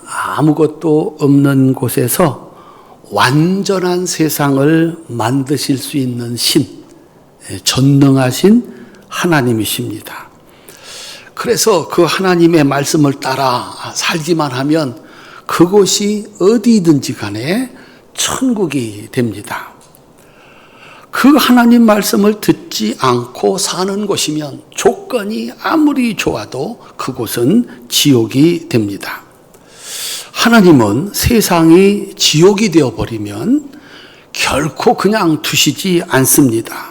아무것도 없는 곳에서 완전한 세상을 만드실 수 있는 신, 전능하신 하나님이십니다. 그래서 그 하나님의 말씀을 따라 살기만 하면 그곳이 어디든지 간에 천국이 됩니다. 그 하나님 말씀을 듣지 않고 사는 곳이면 조건이 아무리 좋아도 그곳은 지옥이 됩니다. 하나님은 세상이 지옥이 되어버리면 결코 그냥 두시지 않습니다.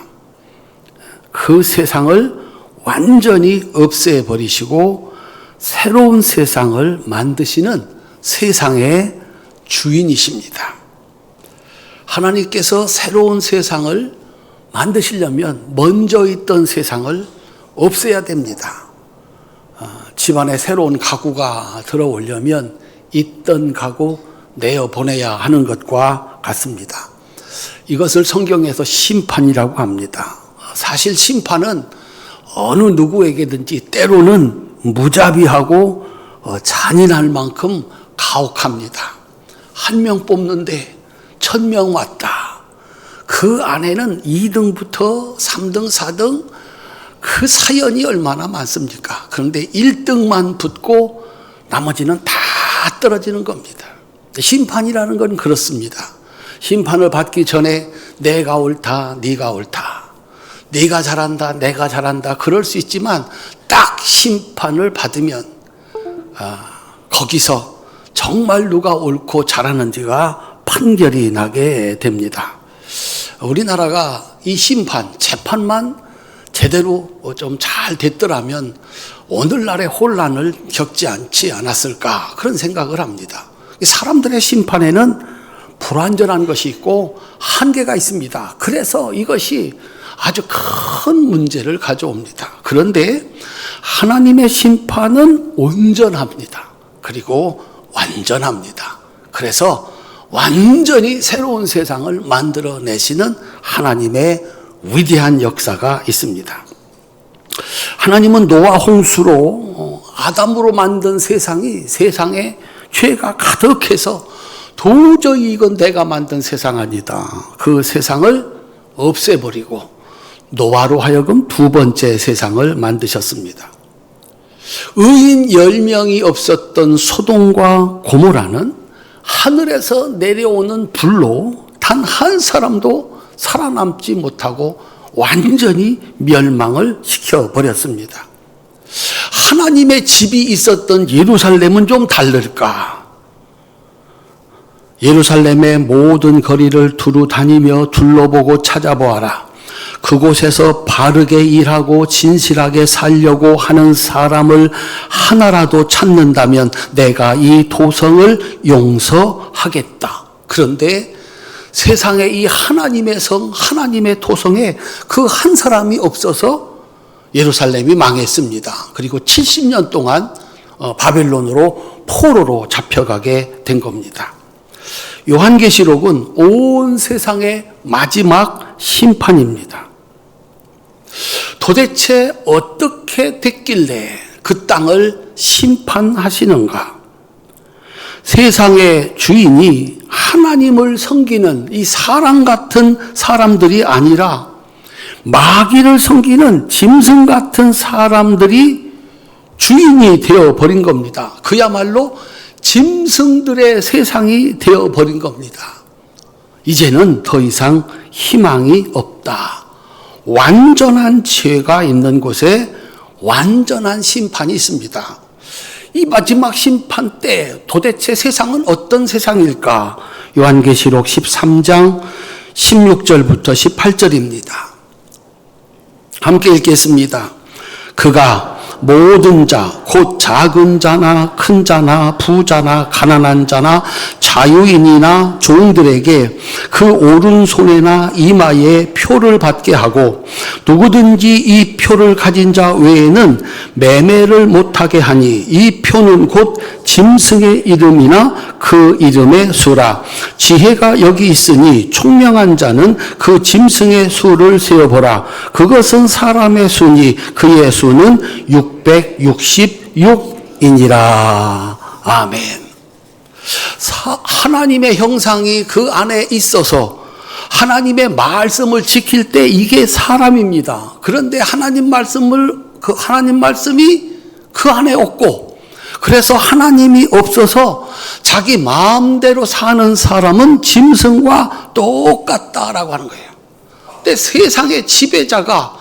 그 세상을 완전히 없애버리시고 새로운 세상을 만드시는 세상의 주인이십니다. 하나님께서 새로운 세상을 만드시려면 먼저 있던 세상을 없애야 됩니다. 집안에 새로운 가구가 들어오려면 있던 가구 내어보내야 하는 것과 같습니다. 이것을 성경에서 심판이라고 합니다. 사실 심판은 어느 누구에게든지 때로는 무자비하고 잔인할 만큼 가혹합니다. 한 명 뽑는데 1000명 왔다. 그 안에는 2등부터 3등, 4등 그 사연이 얼마나 많습니까? 그런데 1등만 붙고 나머지는 다 떨어지는 겁니다. 심판이라는 건 그렇습니다. 심판을 받기 전에 내가 옳다, 네가 옳다. 네가 잘한다, 내가 잘한다. 그럴 수 있지만 딱 심판을 받으면 거기서 정말 누가 옳고 잘하는지가 판결이 나게 됩니다. 우리나라가 이 심판, 재판만 제대로 좀 잘 됐더라면 오늘날의 혼란을 겪지 않지 않았을까 그런 생각을 합니다. 사람들의 심판에는 불완전한 것이 있고 한계가 있습니다. 그래서 이것이 아주 큰 문제를 가져옵니다. 그런데 하나님의 심판은 온전합니다. 그리고 완전합니다. 그래서 완전히 새로운 세상을 만들어내시는 하나님의 위대한 역사가 있습니다. 하나님은 노아 홍수로 아담으로 만든 세상에 죄가 가득해서 도저히 이건 내가 만든 세상 아니다. 그 세상을 없애버리고 노아로 하여금 두 번째 세상을 만드셨습니다. 의인 10명이 없었던 소돔과 고모라는 하늘에서 내려오는 불로 단 한 사람도 살아남지 못하고 완전히 멸망을 시켜버렸습니다. 하나님의 집이 있었던 예루살렘은 좀 다를까? 예루살렘의 모든 거리를 두루 다니며 둘러보고 찾아보아라. 그곳에서 바르게 일하고 진실하게 살려고 하는 사람을 하나라도 찾는다면 내가 이 도성을 용서하겠다. 그런데 세상에 이 하나님의 성, 하나님의 도성에 그 한 사람이 없어서 예루살렘이 망했습니다. 그리고 70년 동안 바벨론으로 포로로 잡혀가게 된 겁니다. 요한계시록은 온 세상의 마지막 심판입니다. 도대체 어떻게 됐길래 그 땅을 심판하시는가? 세상의 주인이 하나님을 섬기는 이 사람 같은 사람들이 아니라 마귀를 섬기는 짐승 같은 사람들이 주인이 되어버린 겁니다. 그야말로 짐승들의 세상이 되어버린 겁니다. 이제는 더 이상 희망이 없다. 완전한 죄가 있는 곳에 완전한 심판이 있습니다. 이 마지막 심판 때 도대체 세상은 어떤 세상일까? 요한계시록 13장 16절부터 18절입니다. 함께 읽겠습니다. 그가 모든 자, 곧 작은 자나 큰 자나 부자나 가난한 자나 자유인이나 종들에게 그 오른손에나 이마에 표를 받게 하고 누구든지 이 표를 가진 자 외에는 매매를 못하게 하니 이 표는 곧 짐승의 이름이나 그 이름의 수라. 지혜가 여기 있으니 총명한 자는 그 짐승의 수를 세어보라. 그것은 사람의 수니 그의 수는 666이니라. 아멘. 하나님의 형상이 그 안에 있어서 하나님의 말씀을 지킬 때 이게 사람입니다. 그런데 하나님 말씀이 그 안에 없고, 그래서 하나님이 없어서 자기 마음대로 사는 사람은 짐승과 똑같다라고 하는 거예요. 근데 세상의 지배자가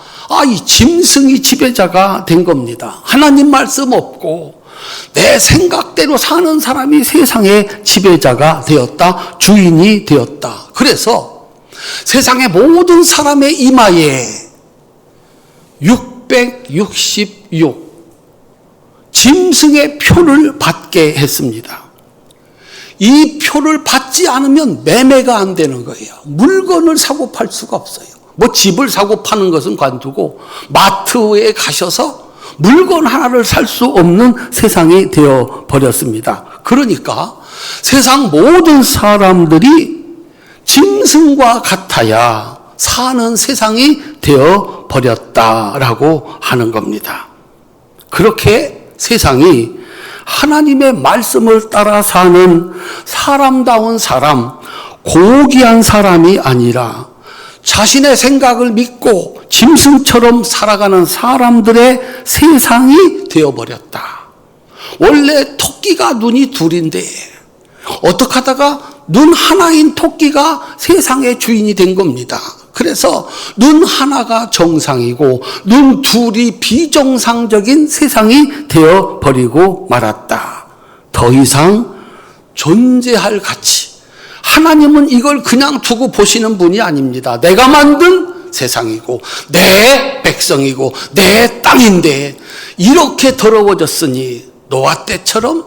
이 짐승이 지배자가 된 겁니다. 하나님 말씀 없고 내 생각대로 사는 사람이 세상의 지배자가 되었다, 주인이 되었다. 그래서 세상의 모든 사람의 이마에 666 짐승의 표를 받게 했습니다. 이 표를 받지 않으면 매매가 안 되는 거예요. 물건을 사고 팔 수가 없어요. 집을 사고 파는 것은 관두고 마트에 가셔서 물건 하나를 살 수 없는 세상이 되어 버렸습니다. 그러니까 세상 모든 사람들이 짐승과 같아야 사는 세상이 되어 버렸다라고 하는 겁니다. 그렇게 세상이 하나님의 말씀을 따라 사는 사람다운 사람, 고귀한 사람이 아니라 자신의 생각을 믿고 짐승처럼 살아가는 사람들의 세상이 되어버렸다. 원래 토끼가 눈이 둘인데 어떻게 하다가 눈 하나인 토끼가 세상의 주인이 된 겁니다. 그래서 눈 하나가 정상이고 눈 둘이 비정상적인 세상이 되어버리고 말았다. 더 이상 존재할 가치, 하나님은 이걸 그냥 두고 보시는 분이 아닙니다. 내가 만든 세상이고 내 백성이고 내 땅인데 이렇게 더러워졌으니 노아 때처럼,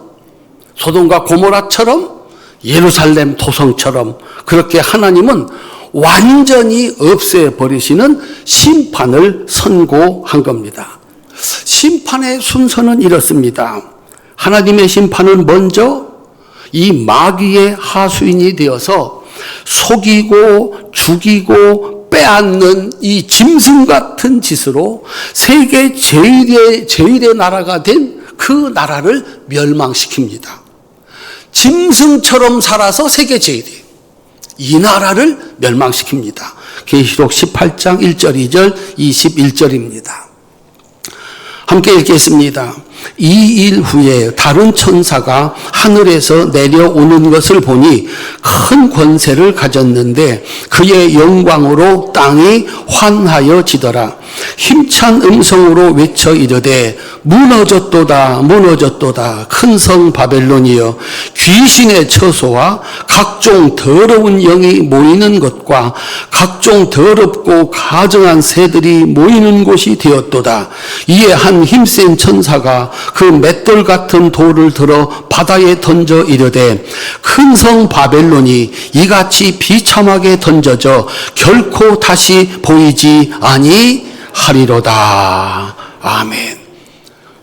소돔과 고모라처럼, 예루살렘 도성처럼 그렇게 하나님은 완전히 없애버리시는 심판을 선고한 겁니다. 심판의 순서는 이렇습니다. 하나님의 심판은 먼저 이 마귀의 하수인이 되어서 속이고 죽이고 빼앗는 이 짐승 같은 짓으로 세계 제일의 나라가 된 그 나라를 멸망시킵니다. 짐승처럼 살아서 세계 제일이에요. 이 나라를 멸망시킵니다. 계시록 18장 1절 2절 21절입니다. 함께 읽겠습니다. 이 일 후에 다른 천사가 하늘에서 내려오는 것을 보니 큰 권세를 가졌는데 그의 영광으로 땅이 환하여지더라. 힘찬 음성으로 외쳐 이르되 무너졌도다 무너졌도다 큰 성 바벨론이여, 귀신의 처소와 각종 더러운 영이 모이는 것과 각종 더럽고 가증한 새들이 모이는 곳이 되었도다. 이에 한 힘센 천사가 그 맷돌 같은 돌을 들어 바다에 던져 이르되 큰 성 바벨론이 이같이 비참하게 던져져 결코 다시 보이지 아니하리로다. 아멘.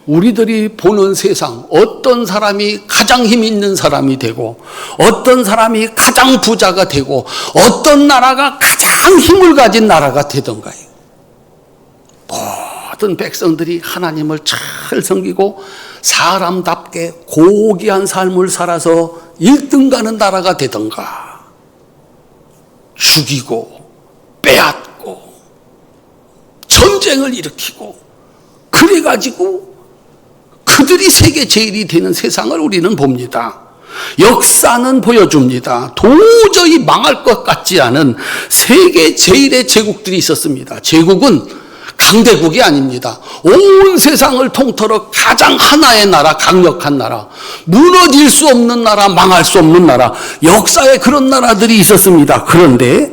우리들이 보는 세상, 어떤 사람이 가장 힘 있는 사람이 되고 어떤 사람이 가장 부자가 되고 어떤 나라가 가장 힘을 가진 나라가 되던가요. 모든 백성들이 하나님을 잘 섬기고 사람답게 고귀한 삶을 살아서 1등 가는 나라가 되던가, 죽이고 빼앗고 전쟁을 일으키고 그래가지고 그들이 세계 제일이 되는 세상을 우리는 봅니다. 역사는 보여줍니다. 도저히 망할 것 같지 않은 세계 제일의 제국들이 있었습니다. 제국은 강대국이 아닙니다. 온 세상을 통틀어 가장 하나의 나라, 강력한 나라, 무너질 수 없는 나라, 망할 수 없는 나라, 역사에 그런 나라들이 있었습니다. 그런데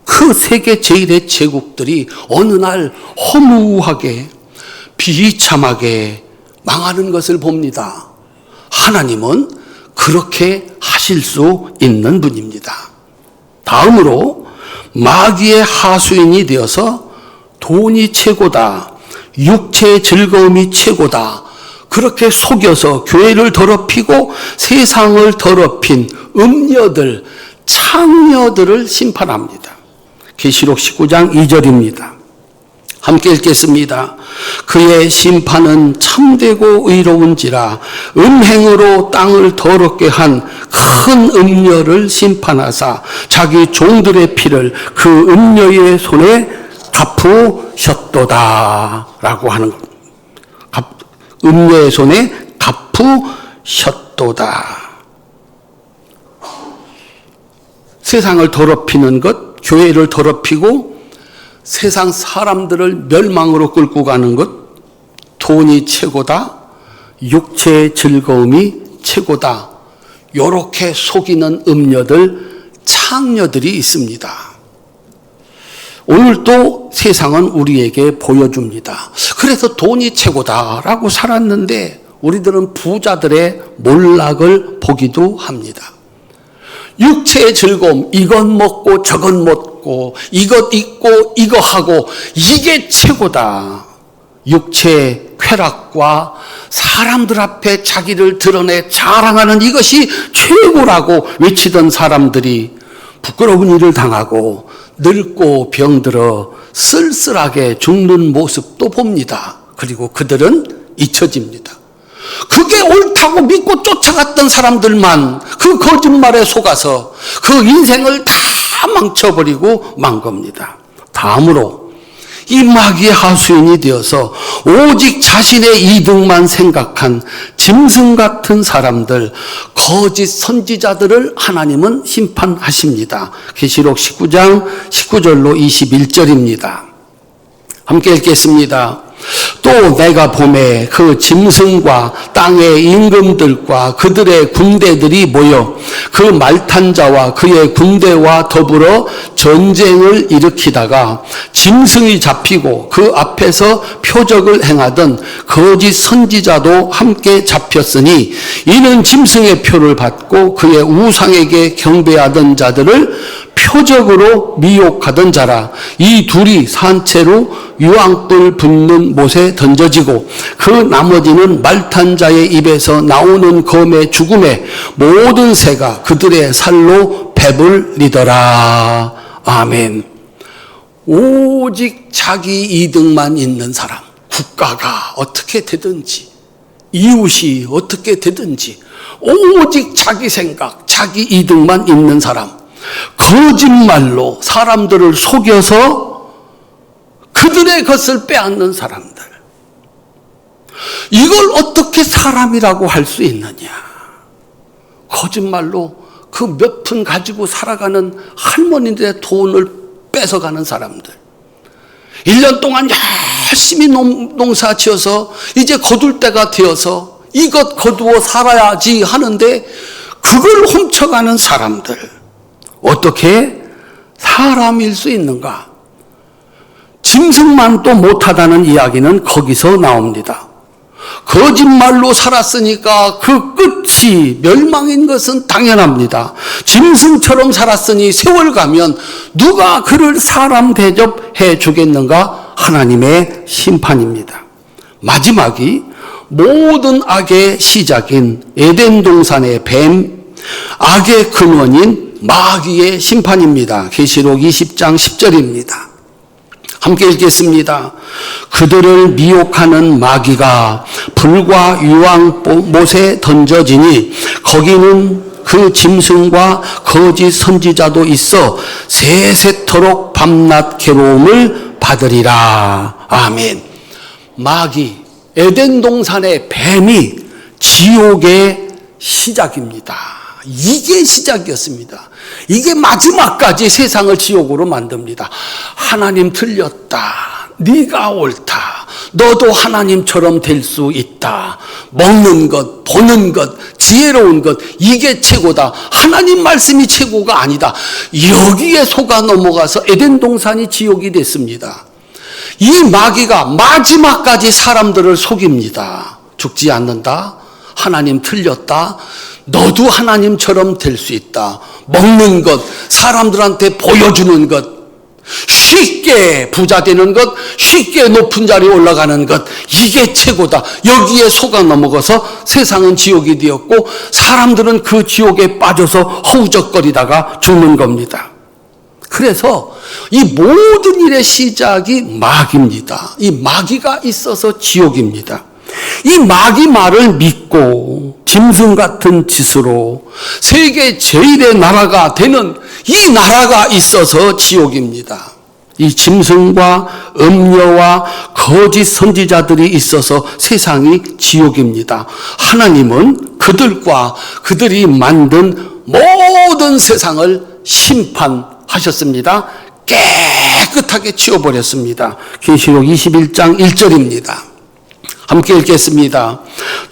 그 세계 제일의 제국들이 어느 날 허무하게 비참하게 망하는 것을 봅니다. 하나님은 그렇게 하실 수 있는 분입니다. 다음으로 마귀의 하수인이 되어서 돈이 최고다, 육체의 즐거움이 최고다, 그렇게 속여서 교회를 더럽히고 세상을 더럽힌 음녀들, 창녀들을 심판합니다. 계시록 19장 2절입니다. 함께 읽겠습니다. 그의 심판은 참되고 의로운지라 음행으로 땅을 더럽게 한 큰 음녀를 심판하사 자기 종들의 피를 그 음녀의 손에 갚으셨도다 라고 하는 겁니다. 음녀의 손에 갚으셨도다. 세상을 더럽히는 것, 교회를 더럽히고 세상 사람들을 멸망으로 끌고 가는 것, 돈이 최고다, 육체의 즐거움이 최고다, 요렇게 속이는 음녀들, 창녀들이 있습니다. 오늘 또 세상은 우리에게 보여줍니다. 그래서 돈이 최고다라고 살았는데 우리들은 부자들의 몰락을 보기도 합니다. 육체의 즐거움, 이건 먹고 저건 먹고 이것 입고 이거 하고 이게 최고다. 육체의 쾌락과 사람들 앞에 자기를 드러내 자랑하는 이것이 최고라고 외치던 사람들이 부끄러운 일을 당하고 늙고 병들어 쓸쓸하게 죽는 모습도 봅니다. 그리고 그들은 잊혀집니다. 그게 옳다고 믿고 쫓아갔던 사람들만 그 거짓말에 속아서 그 인생을 다 망쳐버리고 만 겁니다. 다음으로 이 마귀의 하수인이 되어서 오직 자신의 이득만 생각한 짐승 같은 사람들, 거짓 선지자들을 하나님은 심판하십니다. 계시록 19장 19절로 21절입니다. 함께 읽겠습니다. 또 내가 보매 그 짐승과 땅의 임금들과 그들의 군대들이 모여 그 말탄 자와 그의 군대와 더불어 전쟁을 일으키다가 짐승이 잡히고 그 앞에서 표적을 행하던 거짓 선지자도 함께 잡혔으니 이는 짐승의 표를 받고 그의 우상에게 경배하던 자들을 표적으로 미혹하던 자라. 이 둘이 산채로 유황불 붙는 못에 던져지고 그 나머지는 말탄 자의 입에서 나오는 검의 죽음에 모든 새가 그들의 살로 배불리더라. 아멘. 오직 자기 이득만 있는 사람, 국가가 어떻게 되든지 이웃이 어떻게 되든지 오직 자기 생각, 자기 이득만 있는 사람, 거짓말로 사람들을 속여서 그들의 것을 빼앗는 사람들, 이걸 어떻게 사람이라고 할 수 있느냐. 거짓말로 그 몇 푼 가지고 살아가는 할머니들의 돈을 뺏어가는 사람들, 1년 동안 열심히 농사 지어서 이제 거둘 때가 되어서 이것 거두어 살아야지 하는데 그걸 훔쳐가는 사람들, 어떻게 사람일 수 있는가? 짐승만 또 못하다는 이야기는 거기서 나옵니다. 거짓말로 살았으니까 그 끝이 멸망인 것은 당연합니다. 짐승처럼 살았으니 세월 가면 누가 그를 사람 대접해 주겠는가? 하나님의 심판입니다. 마지막이 모든 악의 시작인 에덴 동산의 뱀, 악의 근원인 마귀의 심판입니다. 계시록 20장 10절입니다. 함께 읽겠습니다. 그들을 미혹하는 마귀가 불과 유황 못에 던져지니 거기는 그 짐승과 거짓 선지자도 있어 세세토록 밤낮 괴로움을 받으리라. 아멘. 마귀, 에덴 동산의 뱀이 지옥의 시작입니다. 이게 시작이었습니다. 이게 마지막까지 세상을 지옥으로 만듭니다. 하나님 틀렸다. 네가 옳다. 너도 하나님처럼 될 수 있다. 먹는 것, 보는 것, 지혜로운 것, 이게 최고다. 하나님 말씀이 최고가 아니다. 여기에 속아 넘어가서 에덴 동산이 지옥이 됐습니다. 이 마귀가 마지막까지 사람들을 속입니다. 죽지 않는다. 하나님 틀렸다. 너도 하나님처럼 될 수 있다. 먹는 것, 사람들한테 보여주는 것, 쉽게 부자 되는 것, 쉽게 높은 자리에 올라가는 것, 이게 최고다. 여기에 속아 넘어가서 세상은 지옥이 되었고 사람들은 그 지옥에 빠져서 허우적거리다가 죽는 겁니다. 그래서 이 모든 일의 시작이 마귀입니다. 이 마귀가 있어서 지옥입니다. 이 마귀 말을 믿고 짐승 같은 짓으로 세계 제일의 나라가 되는 이 나라가 있어서 지옥입니다. 이 짐승과 음녀와 거짓 선지자들이 있어서 세상이 지옥입니다. 하나님은 그들과 그들이 만든 모든 세상을 심판하셨습니다. 깨끗하게 치워버렸습니다. 계시록 21장 1절입니다. 함께 읽겠습니다.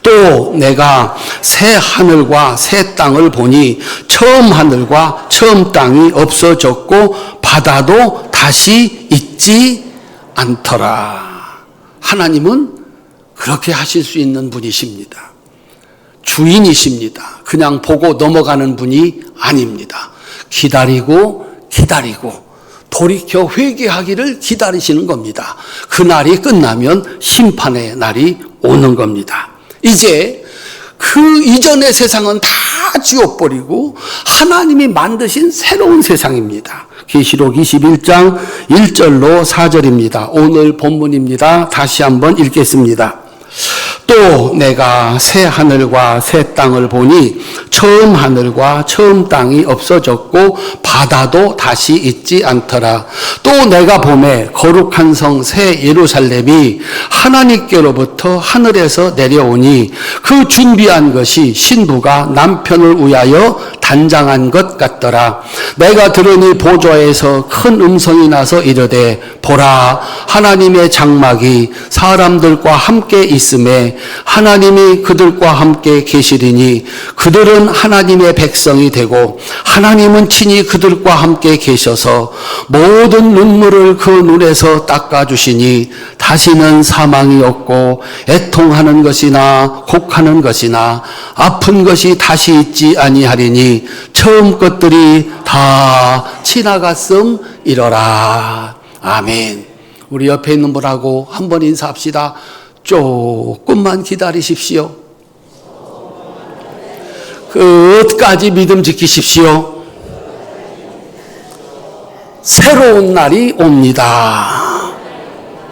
또 내가 새 하늘과 새 땅을 보니 처음 하늘과 처음 땅이 없어졌고 바다도 다시 있지 않더라. 하나님은 그렇게 하실 수 있는 분이십니다. 주인이십니다. 그냥 보고 넘어가는 분이 아닙니다. 기다리고 돌이켜 회개하기를 기다리시는 겁니다. 그 날이 끝나면 심판의 날이 오는 겁니다. 이제 그 이전의 세상은 다 지워버리고 하나님이 만드신 새로운 세상입니다. 계시록 21장 1절로 4절입니다. 오늘 본문입니다. 다시 한번 읽겠습니다. 또 내가 새 하늘과 새 땅을 보니 처음 하늘과 처음 땅이 없어졌고 바다도 다시 있지 않더라. 또 내가 보매 거룩한 성 새 예루살렘이 하나님께로부터 하늘에서 내려오니 그 준비한 것이 신부가 남편을 위하여 단장한 것 같더라. 내가 들으니 보좌에서 큰 음성이 나서 이르되 보라 하나님의 장막이 사람들과 함께 있음에 하나님이 그들과 함께 계시리니 그들은 하나님의 백성이 되고 하나님은 친히 그들과 함께 계셔서 모든 눈물을 그 눈에서 닦아주시니 다시는 사망이 없고 애통하는 것이나 곡하는 것이나 아픈 것이 다시 있지 아니하리니 처음 것들이 다 지나갔음이러라. 아멘. 우리 옆에 있는 분하고 한번 인사합시다. 조금만 기다리십시오. 끝까지 믿음 지키십시오. 새로운 날이 옵니다.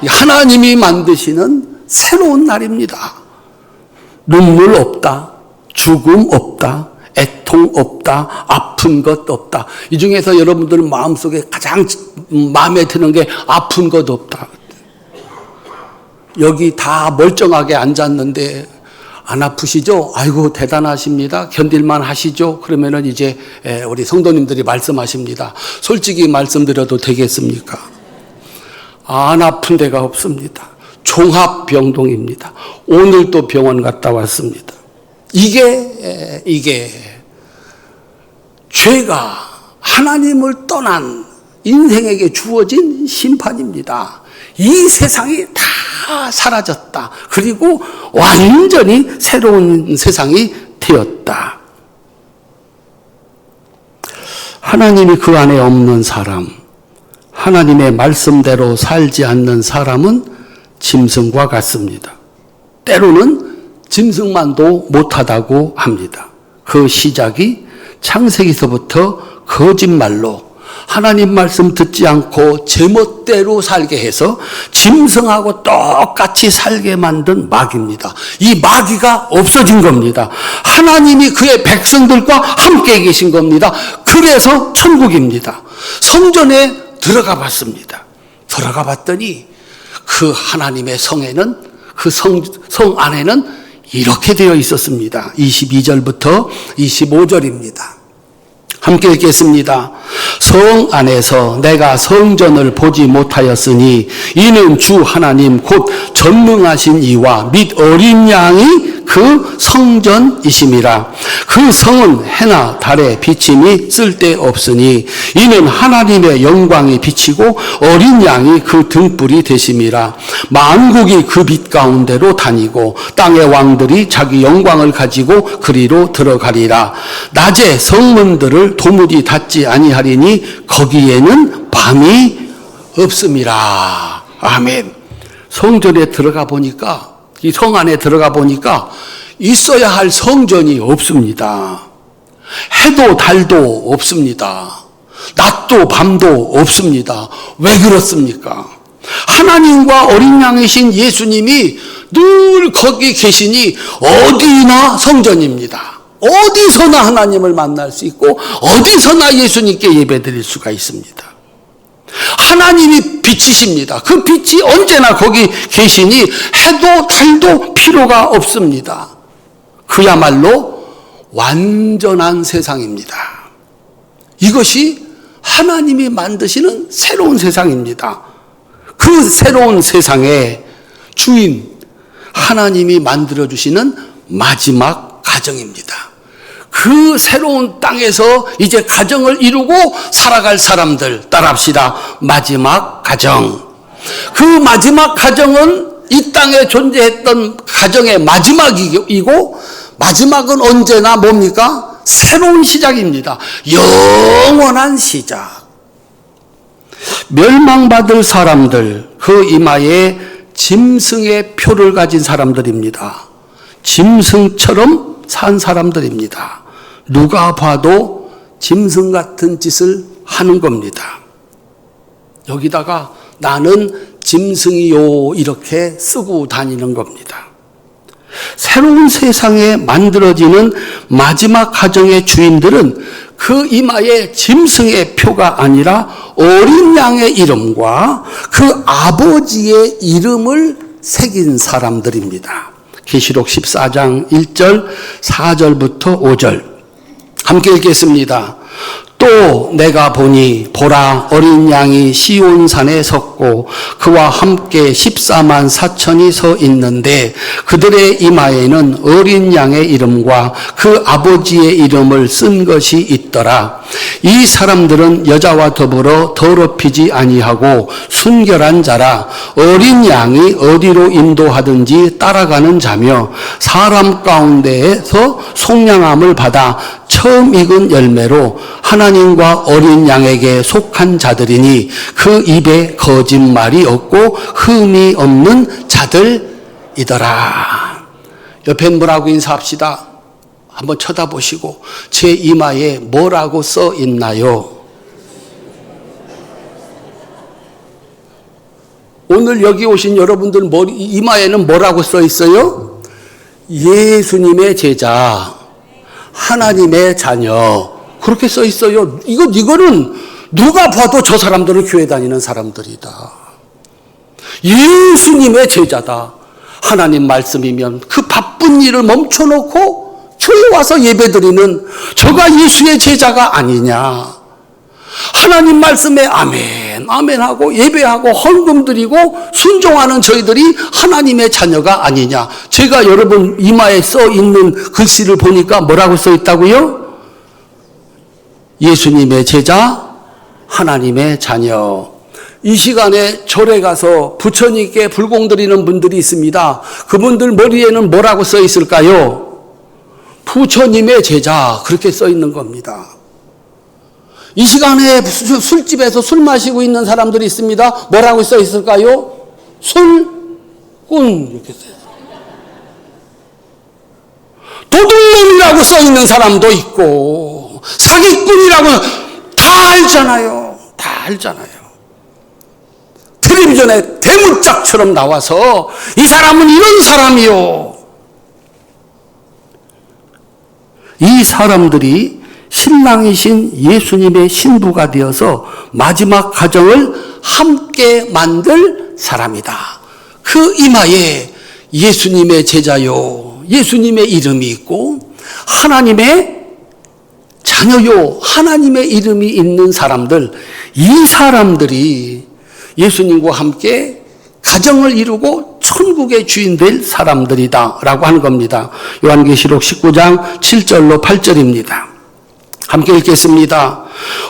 하나님이 만드시는 새로운 날입니다. 눈물 없다. 죽음 없다. 애통 없다. 아픈 것 없다. 이 중에서 여러분들 마음속에 가장 마음에 드는 게 아픈 것 없다. 여기 다 멀쩡하게 앉았는데 안 아프시죠? 아이고 대단하십니다. 견딜만 하시죠? 그러면은 이제 우리 성도님들이 말씀하십니다. 솔직히 말씀드려도 되겠습니까? 안 아픈 데가 없습니다. 종합병동입니다. 오늘 또 병원 갔다 왔습니다. 이게 죄가 하나님을 떠난 인생에게 주어진 심판입니다. 이 세상이 다 사라졌다. 그리고 완전히 새로운 세상이 되었다. 하나님이 그 안에 없는 사람, 하나님의 말씀대로 살지 않는 사람은 짐승과 같습니다. 때로는 짐승만도 못하다고 합니다. 그 시작이 창세기서부터 거짓말로 하나님 말씀 듣지 않고 제멋대로 살게 해서 짐승하고 똑같이 살게 만든 마귀입니다. 이 마귀가 없어진 겁니다. 하나님이 그의 백성들과 함께 계신 겁니다. 그래서 천국입니다. 성전에 들어가 봤습니다. 들어가 봤더니 그 하나님의 성에는 그 성 안에는 이렇게 되어 있었습니다. 22절부터 25절입니다. 함께 읽겠습니다. 성 안에서 내가 성전을 보지 못하였으니 이는 주 하나님 곧 전능하신 이와 및 어린 양이 그 성전이심이라. 그 성은 해나 달의 비침이 쓸데없으니 이는 하나님의 영광이 비치고 어린 양이 그 등불이 되심이라. 만국이 그 빛 가운데로 다니고 땅의 왕들이 자기 영광을 가지고 그리로 들어가리라. 낮에 성문들을 도무지 닫지 아니하리니 거기에는 밤이 없음이라. 아멘. 성전에 들어가 보니까, 이 성 안에 들어가 보니까 있어야 할 성전이 없습니다. 해도 달도 없습니다. 낮도 밤도 없습니다. 왜 그렇습니까? 하나님과 어린 양이신 예수님이 늘 거기 계시니 어디나 성전입니다. 어디서나 하나님을 만날 수 있고 어디서나 예수님께 예배드릴 수가 있습니다. 하나님이 빛이십니다. 그 빛이 언제나 거기 계시니 해도 달도 필요가 없습니다. 그야말로 완전한 세상입니다. 이것이 하나님이 만드시는 새로운 세상입니다. 그 새로운 세상의 주인 하나님이 만들어주시는 마지막 가정입니다. 그 새로운 땅에서 이제 가정을 이루고 살아갈 사람들 따라합시다. 마지막 가정. 그 마지막 가정은 이 땅에 존재했던 가정의 마지막이고 마지막은 언제나 뭡니까? 새로운 시작입니다. 영원한 시작. 멸망받을 사람들, 그 이마에 짐승의 표를 가진 사람들입니다. 짐승처럼 산 사람들입니다. 누가 봐도 짐승 같은 짓을 하는 겁니다. 여기다가 나는 짐승이요 이렇게 쓰고 다니는 겁니다. 새로운 세상에 만들어지는 마지막 가정의 주인들은 그 이마에 짐승의 표가 아니라 어린 양의 이름과 그 아버지의 이름을 새긴 사람들입니다. 계시록 14장 1절 4절부터 5절 함께 읽겠습니다. 또 내가 보니 보라 어린 양이 시온산에 섰고 그와 함께 14만 4천이 서 있는데 그들의 이마에는 어린 양의 이름과 그 아버지의 이름을 쓴 것이 있더라. 이 사람들은 여자와 더불어 더럽히지 아니하고 순결한 자라 어린 양이 어디로 인도하든지 따라가는 자며 사람 가운데에서 속량함을 받아 처음 익은 열매로 하나님과 어린 양에게 속한 자들이니 그 입에 거짓말이 없고 흠이 없는 자들이더라. 옆에 뭐라고 인사합시다. 한번 쳐다보시고 제 이마에 뭐라고 써 있나요? 오늘 여기 오신 여러분들 이마에는 뭐라고 써 있어요? 예수님의 제자, 하나님의 자녀, 그렇게 써 있어요. 이거는 누가 봐도 저 사람들은 교회 다니는 사람들이다. 예수님의 제자다. 하나님 말씀이면 그 바쁜 일을 멈춰놓고 교회 와서 예배드리는 저가 예수의 제자가 아니냐. 하나님 말씀에 아멘, 아멘하고 예배하고 헌금 드리고 순종하는 저희들이 하나님의 자녀가 아니냐. 제가 여러분 이마에 써 있는 글씨를 보니까 뭐라고 써 있다고요? 예수님의 제자, 하나님의 자녀. 이 시간에 절에 가서 부처님께 불공 드리는 분들이 있습니다. 그분들 머리에는 뭐라고 써 있을까요? 부처님의 제자, 그렇게 써 있는 겁니다. 이 시간에 술집에서 술 마시고 있는 사람들이 있습니다. 뭐라고 써 있을까요? 술꾼, 이렇게 써요. 도둑놈이라고 써 있는 사람도 있고 사기꾼이라고 다 알잖아요. 다 알잖아요. 텔레비전에 대문짝처럼 나와서 이 사람은 이런 사람이요. 이 사람들이 신랑이신 예수님의 신부가 되어서 마지막 가정을 함께 만들 사람이다. 그 이마에 예수님의 제자요, 예수님의 이름이 있고 하나님의 자녀요, 하나님의 이름이 있는 사람들, 이 사람들이 예수님과 함께 가정을 이루고 천국의 주인 될 사람들이다 라고 하는 겁니다. 요한계시록 19장 7절로 8절입니다. 함께 읽겠습니다.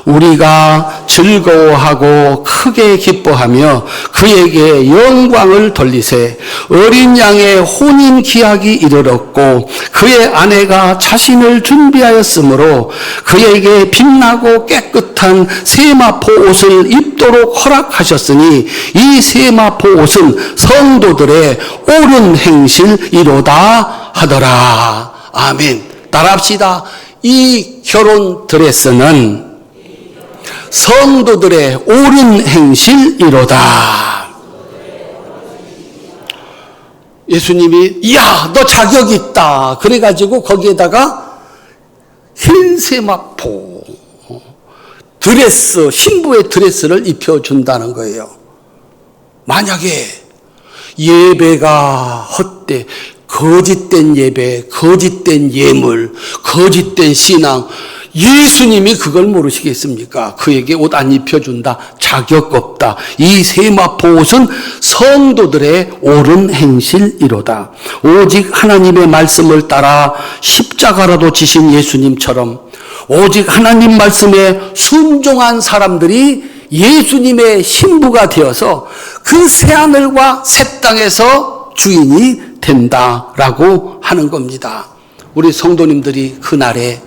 우리가 즐거워하고 크게 기뻐하며 그에게 영광을 돌리세. 어린 양의 혼인 기약이 이르렀고 그의 아내가 자신을 준비하였으므로 그에게 빛나고 깨끗한 세마포 옷을 입도록 허락하셨으니 이 세마포 옷은 성도들의 옳은 행실이로다 하더라. 아멘. 따라합시다. 이 결혼 드레스는 성도들의 옳은 행실이로다. 예수님이 야, 너 자격 있다. 그래가지고 거기에다가 흰 세마포 드레스, 신부의 드레스를 입혀준다는 거예요. 만약에 예배가 헛돼, 거짓된 예배, 거짓된 예물, 거짓된 신앙, 예수님이 그걸 모르시겠습니까? 그에게 옷 안 입혀준다, 자격 없다. 이 세마포 옷은 성도들의 옳은 행실이로다. 오직 하나님의 말씀을 따라 십자가라도 지신 예수님처럼 오직 하나님 말씀에 순종한 사람들이 예수님의 신부가 되어서 그 새하늘과 새 땅에서 주인이 된다라고 하는 겁니다. 우리 성도님들이 그날에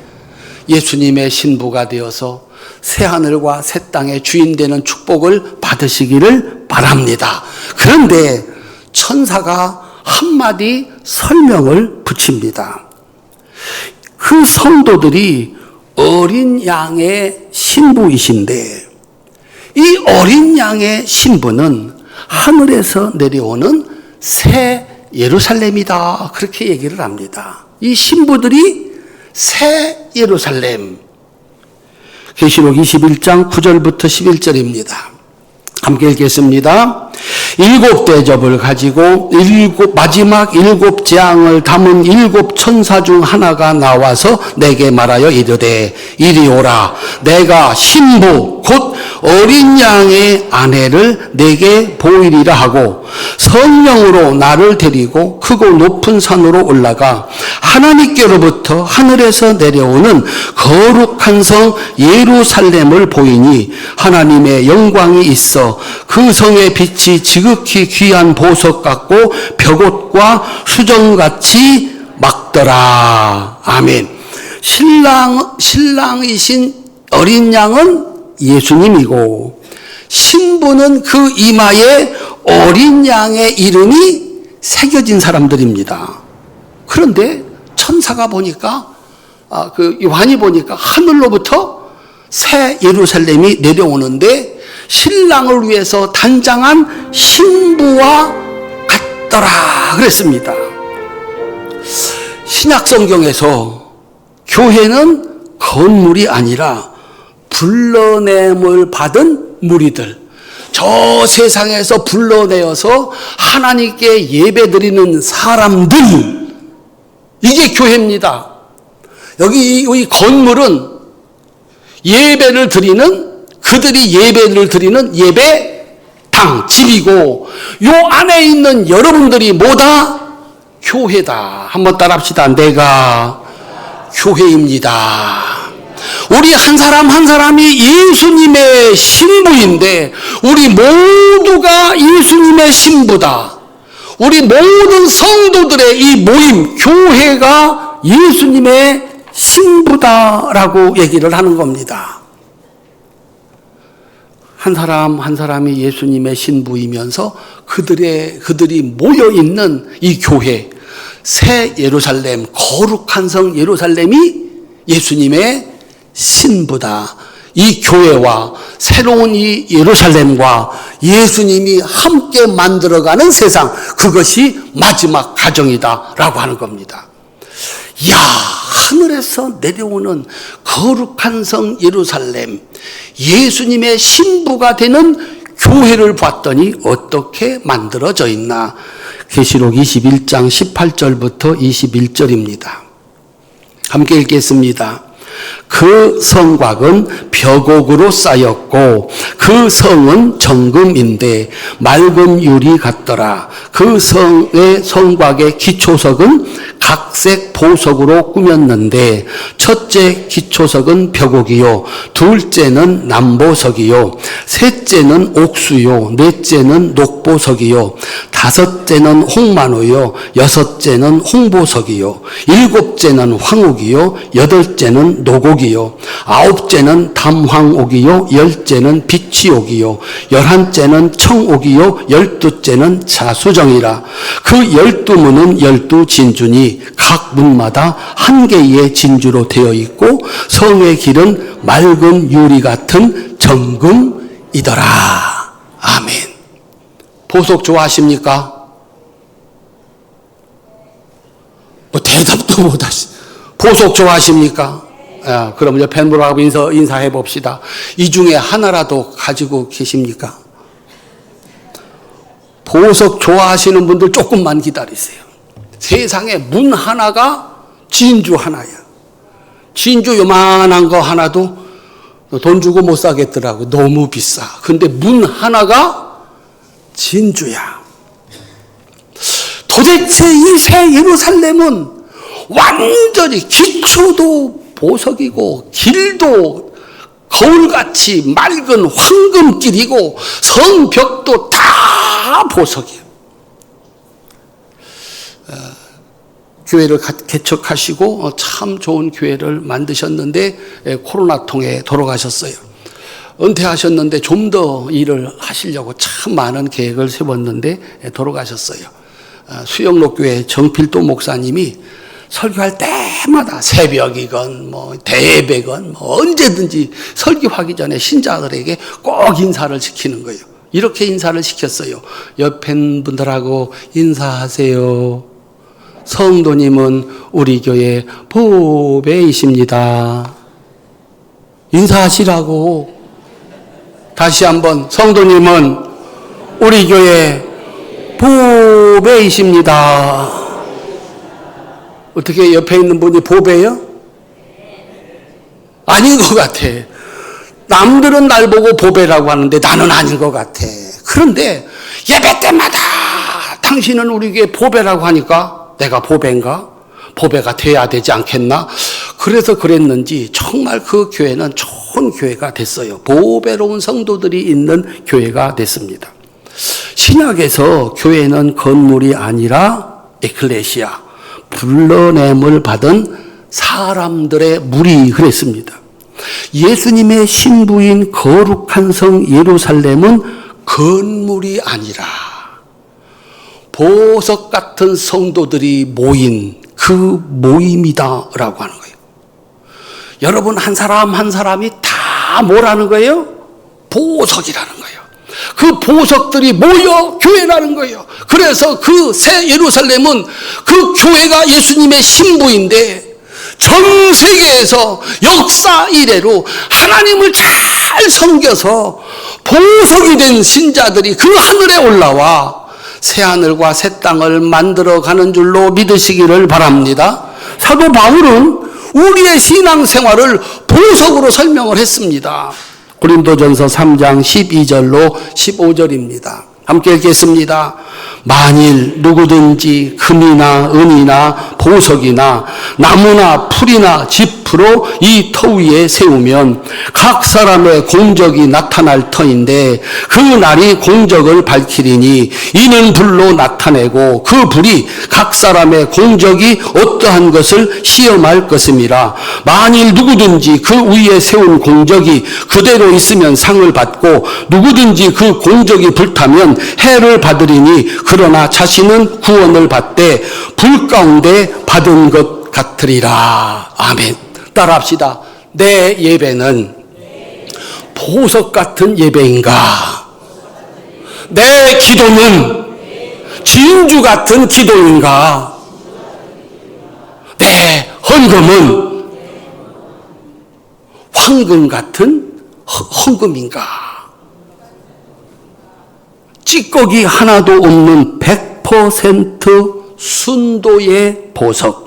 예수님의 신부가 되어서 새하늘과 새 땅의 주인 되는 축복을 받으시기를 바랍니다. 그런데 천사가 한마디 설명을 붙입니다. 그 성도들이 어린 양의 신부이신데 이 어린 양의 신부는 하늘에서 내려오는 새 예루살렘이다. 그렇게 얘기를 합니다. 이 신부들이 새 예루살렘. 계시록 21장 9절부터 11절입니다. 함께 읽겠습니다. 7 대접을 가지고 마지막 7 재앙을 담은 7 천사 중 하나가 나와서 내게 말하여 이르되 이리 오라. 내가 신부 곧 어린 양의 아내를 내게 보이리라 하고 성령으로 나를 데리고 크고 높은 산으로 올라가 하나님께로부터 하늘에서 내려오는 거룩한 성 예루살렘을 보이니 하나님의 영광이 있어 그 성의 빛이 지극히 귀한 보석 같고 벽옷과 수정같이 막더라. 아멘. 신랑이신 어린 양은 예수님이고 신부는 그 이마에 어린 양의 이름이 새겨진 사람들입니다. 그런데 천사가 보니까 요한이 보니까 하늘로부터 새 예루살렘이 내려오는데 신랑을 위해서 단장한 신부와 같더라 그랬습니다. 신약성경에서 교회는 건물이 아니라 불러냄을 받은 무리들, 저 세상에서 불러내어서 하나님께 예배드리는 사람들, 이게 교회입니다. 여기 이 건물은 예배를 드리는, 그들이 예배를 드리는 예배당, 집이고 요 안에 있는 여러분들이 뭐다? 교회다. 한번 따라합시다. 내가 교회입니다. 우리 한 사람 한 사람이 예수님의 신부인데 우리 모두가 예수님의 신부다. 우리 모든 성도들의 이 모임, 교회가 예수님의 신부다라고 얘기를 하는 겁니다. 한 사람 한 사람이 예수님의 신부이면서 그들이 모여있는 이 교회, 새 예루살렘, 거룩한 성 예루살렘이 예수님의 신부다. 이 교회와 새로운 이 예루살렘과 예수님이 함께 만들어가는 세상, 그것이 마지막 가정이다라고 하는 겁니다. 이야, 하늘에서 내려오는 거룩한 성 예루살렘, 예수님의 신부가 되는 교회를 봤더니 어떻게 만들어져 있나? 계시록 21장 18절부터 21절입니다. 함께 읽겠습니다. 그 성곽은 벽옥으로 쌓였고 그 성은 정금인데 맑은 유리 같더라. 그 성의 성곽의 기초석은 각색 보석으로 꾸몄는데 첫째 기초석은 벽옥이요, 둘째는 남보석이요, 셋째는 옥수요, 넷째는 녹보석이요, 다섯째는 홍만호요, 여섯째는 홍보석이요, 일곱째는 황옥이요, 여덟째는 노곡이요 9째는 담황옥이요 10째는 비취옥이요 11째는 청옥이요 12째는 자수정이라. 그 12문은 12진주니 각 문마다 한 개의 진주로 되어 있고 성의 길은 맑은 유리 같은 정금이더라. 아멘. 보석 좋아하십니까? 뭐 대답도 못하시. 보석 좋아하십니까? 그럼 옆에 분하고 인사해 봅시다. 이 중에 하나라도 가지고 계십니까? 보석 좋아하시는 분들 조금만 기다리세요. 세상에 문 하나가 진주 하나야. 진주 요만한 거 하나도 돈 주고 못 사겠더라고. 너무 비싸. 근데 문 하나가 진주야. 도대체 이 새 예루살렘은 완전히 기초도 보석이고 길도 거울같이 맑은 황금길이고 성벽도 다 보석이에요. 교회를 개척하시고 참 좋은 교회를 만드셨는데 코로나 통해 돌아가셨어요. 은퇴하셨는데 좀 더 일을 하시려고 참 많은 계획을 세웠는데 돌아가셨어요. 수영록교회 정필도 목사님이 설교할 때마다 새벽이건 뭐 대예배건 뭐 언제든지 설교하기 전에 신자들에게 꼭 인사를 시키는 거예요. 이렇게 인사를 시켰어요. 옆에 분들하고 인사하세요. 성도님은 우리 교회 보배이십니다. 인사하시라고. 다시 한번 성도님은 우리 교회 보배이십니다. 어떻게 옆에 있는 분이 보배요? 아닌 것 같아. 남들은 날 보고 보배라고 하는데 나는 아닌 것 같아. 그런데 예배 때마다 당신은 우리 교회 보배라고 하니까 내가 보배인가? 보배가 돼야 되지 않겠나? 그래서 그랬는지 정말 그 교회는 좋은 교회가 됐어요. 보배로운 성도들이 있는 교회가 됐습니다. 신약에서 교회는 건물이 아니라 에클레시아, 불러냄을 받은 사람들의 무리 그랬습니다. 예수님의 신부인 거룩한 성 예루살렘은 건물이 아니라 보석 같은 성도들이 모인 그 모임이다라고 하는 거예요. 여러분 한 사람 한 사람이 다 뭐라는 거예요? 보석이라는 거예요. 그 보석들이 모여 교회라는 거예요. 그래서 그 새 예루살렘은 그 교회가 예수님의 신부인데 전 세계에서 역사 이래로 하나님을 잘 섬겨서 보석이 된 신자들이 그 하늘에 올라와 새하늘과 새 땅을 만들어가는 줄로 믿으시기를 바랍니다. 사도 바울은 우리의 신앙생활을 보석으로 설명을 했습니다. 고린도전서 3장 12절로 15절입니다. 함께 읽겠습니다. 만일 누구든지 금이나 은이나 보석이나 나무나 풀이나 짚으로 이 터 위에 세우면 각 사람의 공적이 나타날 터인데 그 날이 공적을 밝히리니 이는 불로 나타내고 그 불이 각 사람의 공적이 어떠한 것을 시험할 것임이라. 만일 누구든지 그 위에 세운 공적이 그대로 있으면 상을 받고 누구든지 그 공적이 불타면 해를 받으리니 그러나 자신은 구원을 받되 불 가운데 받은 것 같으리라. 아멘. 따라합시다. 내 예배는 보석 같은 예배인가? 내 기도는 진주 같은 기도인가? 내 헌금은 황금 같은 헌금인가? 찌꺼기 하나도 없는 100% 순도의 보석.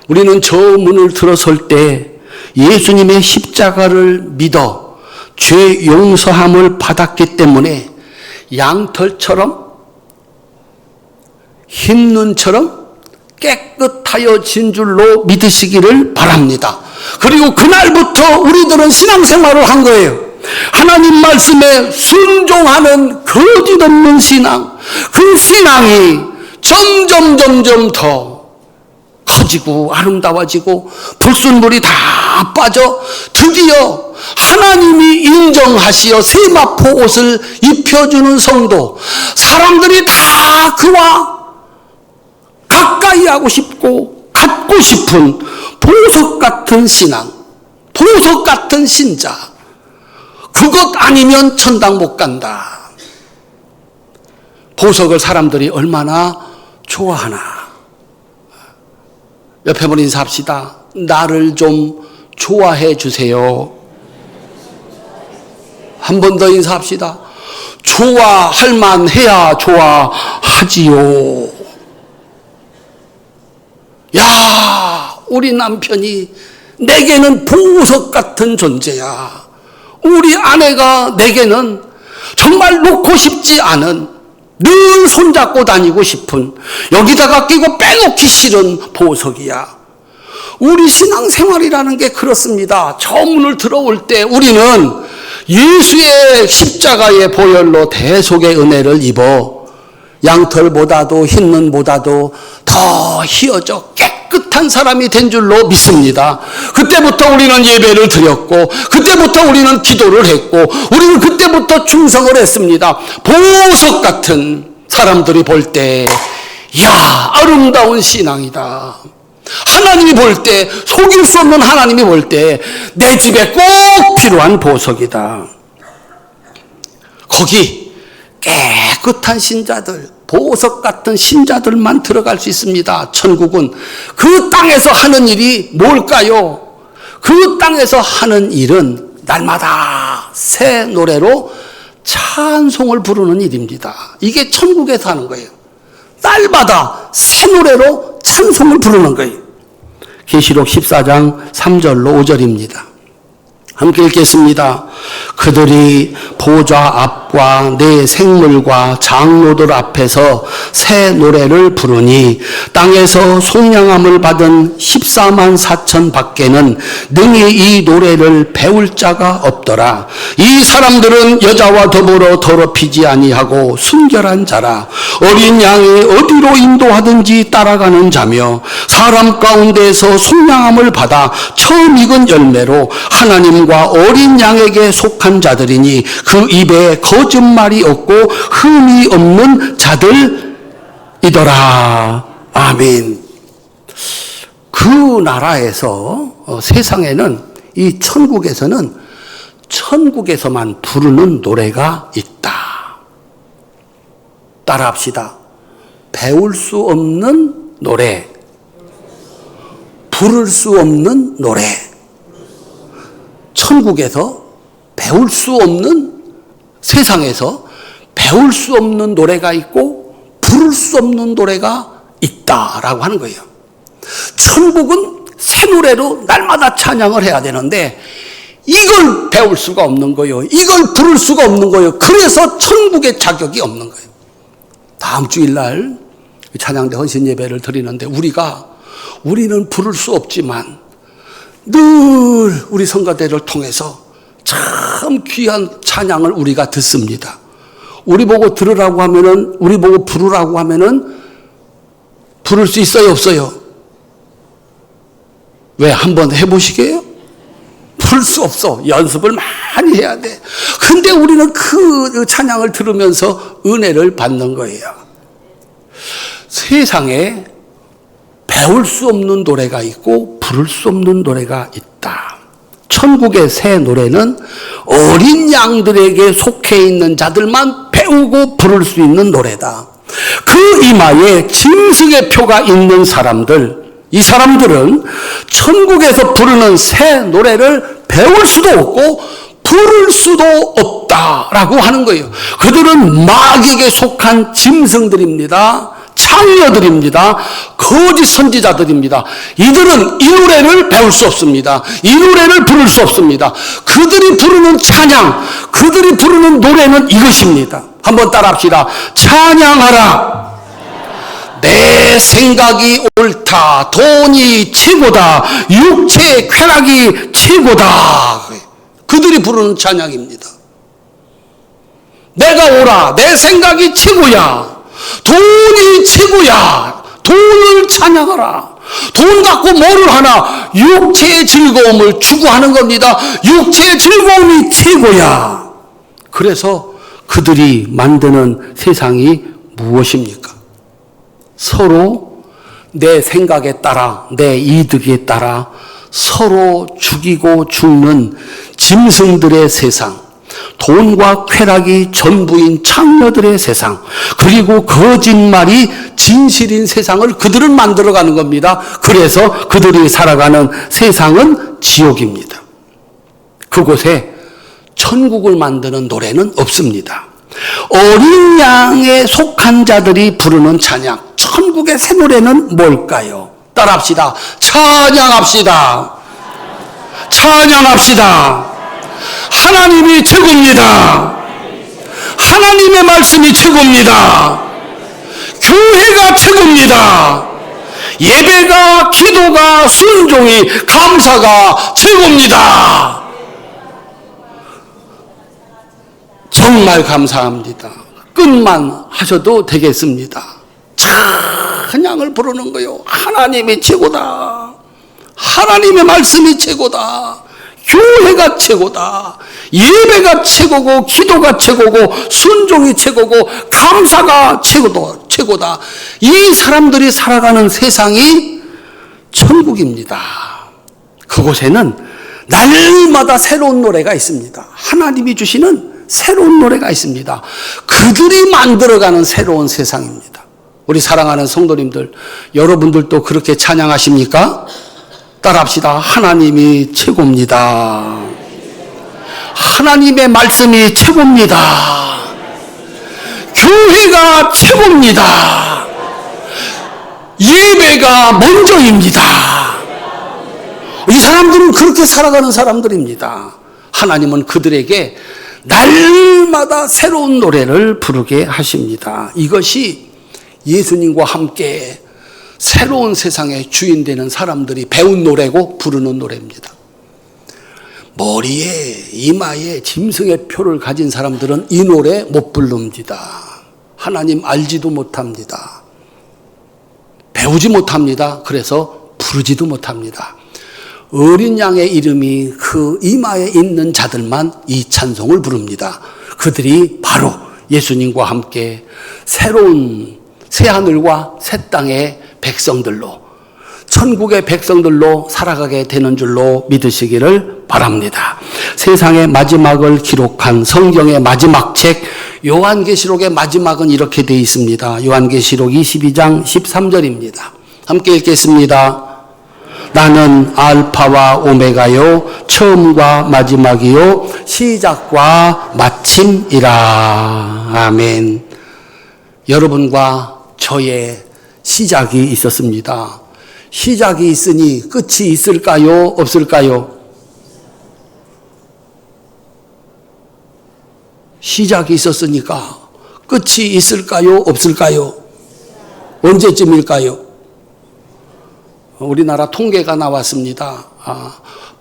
우리는 저 문을 들어설 때 예수님의 십자가를 믿어 죄 용서함을 받았기 때문에 양털처럼 흰 눈처럼 깨끗하여진 줄로 믿으시기를 바랍니다. 그리고 그날부터 우리들은 신앙생활을 한 거예요. 하나님 말씀에 순종하는 거짓 없는 신앙, 그 신앙이 점점 더 커지고 아름다워지고 불순물이 다 빠져 드디어 하나님이 인정하시어 세마포 옷을 입혀주는 성도, 사람들이 다 그와 가까이 하고 싶고 갖고 싶은 보석 같은 신앙, 보석 같은 신자, 그것 아니면 천당 못 간다. 보석을 사람들이 얼마나 좋아하나. 옆에 분 인사합시다. 나를 좀 좋아해 주세요. 한 번 더 인사합시다. 좋아할 만해야 좋아하지요. 야, 우리 남편이 내게는 보석 같은 존재야. 우리 아내가 내게는 정말 놓고 싶지 않은, 늘 손잡고 다니고 싶은, 여기다가 끼고 빼놓기 싫은 보석이야. 우리 신앙생활이라는 게 그렇습니다. 저 문을 들어올 때 우리는 예수의 십자가의 보혈로 대속의 은혜를 입어 양털보다도 흰 눈보다도 더 희어져 깨끗한 사람이 된 줄로 믿습니다. 그때부터 우리는 예배를 드렸고, 그때부터 우리는 기도를 했고, 우리는 그때부터 충성을 했습니다. 보석 같은 사람들이 볼 때, 이야, 아름다운 신앙이다. 하나님이 볼 때, 속일 수 없는 하나님이 볼 때 내 집에 꼭 필요한 보석이다. 거기 깨끗한 신자들, 보석 같은 신자들만 들어갈 수 있습니다. 천국은 그 땅에서 하는 일이 뭘까요? 그 땅에서 하는 일은 날마다 새 노래로 찬송을 부르는 일입니다. 이게 천국에서 하는 거예요. 날마다 새 노래로 찬송을 부르는 거예요. 계시록 14장 3절로 5절입니다. 함께 읽겠습니다. 그들이 보좌 앞과 내 생물과 장로들 앞에서 새 노래를 부르니 땅에서 속량함을 받은 14만 4천 밖에는 능히 이 노래를 배울 자가 없더라. 이 사람들은 여자와 더불어 더럽히지 아니하고 순결한 자라. 어린 양이 어디로 인도하든지 따라가는 자며 사람 가운데서 속량함을 받아 처음 익은 열매로 하나님과 어린 양에게 속한 자들이니 그 입에 거짓말이 없고 흠이 없는 자들이더라. 아멘. 그 나라에서 세상에는, 이 천국에서는 천국에서만 부르는 노래가 있다. 따라합시다. 배울 수 없는 노래, 부를 수 없는 노래. 천국에서 배울 수 없는, 세상에서 배울 수 없는 노래가 있고 부를 수 없는 노래가 있다라고 하는 거예요. 천국은 새 노래로 날마다 찬양을 해야 되는데 이걸 배울 수가 없는 거예요. 이걸 부를 수가 없는 거예요. 그래서 천국의 자격이 없는 거예요. 다음 주일날 찬양대 헌신 예배를 드리는데 우리는 부를 수 없지만 늘 우리 성가대를 통해서 참 귀한 찬양을 우리가 듣습니다. 우리 보고 들으라고 하면은, 우리 보고 부르라고 하면은 부를 수 있어요, 없어요? 왜, 한번 해보시게요? 부를 수 없어. 연습을 많이 해야 돼. 근데 우리는 그 찬양을 들으면서 은혜를 받는 거예요. 세상에 배울 수 없는 노래가 있고 부를 수 없는 노래가 있다. 천국의 새 노래는 어린 양들에게 속해 있는 자들만 배우고 부를 수 있는 노래다. 그 이마에 짐승의 표가 있는 사람들, 이 사람들은 천국에서 부르는 새 노래를 배울 수도 없고 부를 수도 없다라고 하는 거예요. 그들은 마귀에게 속한 짐승들입니다. 창녀들입니다. 거짓 선지자들입니다. 이들은 이 노래를 배울 수 없습니다. 이 노래를 부를 수 없습니다. 그들이 부르는 찬양, 그들이 부르는 노래는 이것입니다. 한번 따라합시다. 찬양하라. 내 생각이 옳다. 돈이 최고다. 육체의 쾌락이 최고다. 그들이 부르는 찬양입니다. 내가 옳아. 내 생각이 최고야. 돈이 최고야. 돈을 찬양하라. 돈 갖고 뭐를 하나? 육체의 즐거움을 추구하는 겁니다. 육체의 즐거움이 최고야. 그래서 그들이 만드는 세상이 무엇입니까? 서로 내 생각에 따라, 내 이득에 따라 서로 죽이고 죽는 짐승들의 세상, 돈과 쾌락이 전부인 창녀들의 세상, 그리고 거짓말이 진실인 세상을 그들은 만들어가는 겁니다. 그래서 그들이 살아가는 세상은 지옥입니다. 그곳에 천국을 만드는 노래는 없습니다. 어린 양에 속한 자들이 부르는 찬양, 천국의 새 노래는 뭘까요? 따라합시다. 찬양합시다. 찬양합시다. 하나님이 최고입니다. 하나님의 말씀이 최고입니다. 교회가 최고입니다. 예배가, 기도가, 순종이, 감사가 최고입니다. 정말 감사합니다. 끝만 하셔도 되겠습니다. 찬양을 부르는 거요. 하나님이 최고다. 하나님의 말씀이 최고다. 교회가 최고다. 예배가 최고고, 기도가 최고고, 순종이 최고고, 감사가 최고다. 이 사람들이 살아가는 세상이 천국입니다. 그곳에는 날마다 새로운 노래가 있습니다. 하나님이 주시는 새로운 노래가 있습니다. 그들이 만들어가는 새로운 세상입니다. 우리 사랑하는 성도님들, 여러분들도 그렇게 찬양하십니까? 따라합시다. 하나님이 최고입니다. 하나님의 말씀이 최고입니다. 교회가 최고입니다. 예배가 먼저입니다. 이 사람들은 그렇게 살아가는 사람들입니다. 하나님은 그들에게 날마다 새로운 노래를 부르게 하십니다. 이것이 예수님과 함께 새로운 세상의 주인 되는 사람들이 배운 노래고 부르는 노래입니다. 머리에, 이마에 짐승의 표를 가진 사람들은 이 노래 못 부릅니다. 하나님 알지도 못합니다. 배우지 못합니다. 그래서 부르지도 못합니다. 어린 양의 이름이 그 이마에 있는 자들만 이 찬송을 부릅니다. 그들이 바로 예수님과 함께 새로운 새하늘과 새 땅의 백성들로, 천국의 백성들로 살아가게 되는 줄로 믿으시기를 바랍니다. 세상의 마지막을 기록한 성경의 마지막 책 요한계시록의 마지막은 이렇게 되어 있습니다. 요한계시록 22장 13절입니다. 함께 읽겠습니다. 나는 알파와 오메가요, 처음과 마지막이요, 시작과 마침이라. 아멘. 여러분과 저의 시작이 있었습니다. 시작이 있으니 끝이 있을까요? 없을까요? 시작이 있었으니까 끝이 있을까요? 없을까요? 언제쯤일까요? 우리나라 통계가 나왔습니다.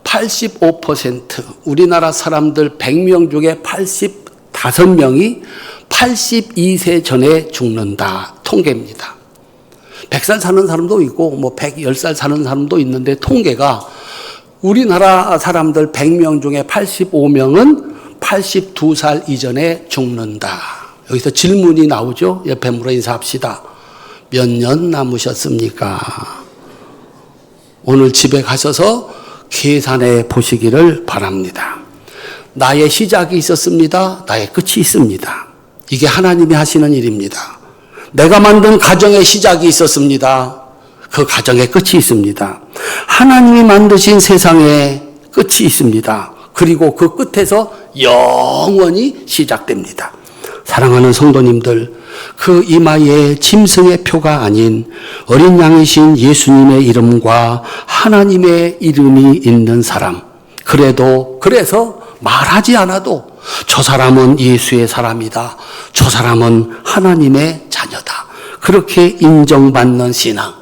85%, 우리나라 사람들 100명 중에 85명이 82세 전에 죽는다. 통계입니다. 100살 사는 사람도 있고 110살 사는 사람도 있는데, 통계가 우리나라 사람들 100명 중에 85명은 82살 이전에 죽는다. 여기서 질문이 나오죠. 옆에 물어 인사합시다. 몇 년 남으셨습니까? 오늘 집에 가셔서 계산해 보시기를 바랍니다. 나의 시작이 있었습니다. 나의 끝이 있습니다. 이게 하나님이 하시는 일입니다. 내가 만든 가정의 시작이 있었습니다. 그 가정의 끝이 있습니다. 하나님이 만드신 세상의 끝이 있습니다. 그리고 그 끝에서 영원히 시작됩니다. 사랑하는 성도님들, 그 이마에 짐승의 표가 아닌 어린 양이신 예수님의 이름과 하나님의 이름이 있는 사람, 그래서 말하지 않아도 저 사람은 예수의 사람이다, 저 사람은 하나님의 자녀다, 그렇게 인정받는 신앙,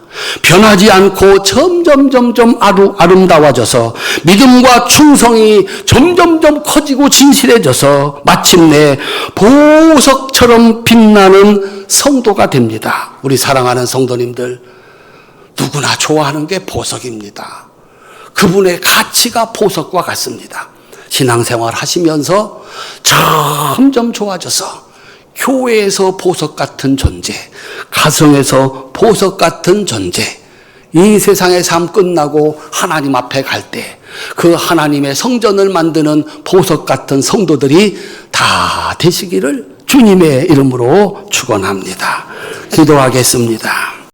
변하지 않고 점점 아름다워져서 믿음과 충성이 점점 커지고 진실해져서 마침내 보석처럼 빛나는 성도가 됩니다. 우리 사랑하는 성도님들, 누구나 좋아하는 게 보석입니다. 그분의 가치가 보석과 같습니다. 신앙생활 하시면서 점점 좋아져서 교회에서 보석 같은 존재, 가정에서 보석 같은 존재, 이 세상의 삶 끝나고 하나님 앞에 갈 때 그 하나님의 성전을 만드는 보석 같은 성도들이 다 되시기를 주님의 이름으로 축원합니다. 기도하겠습니다.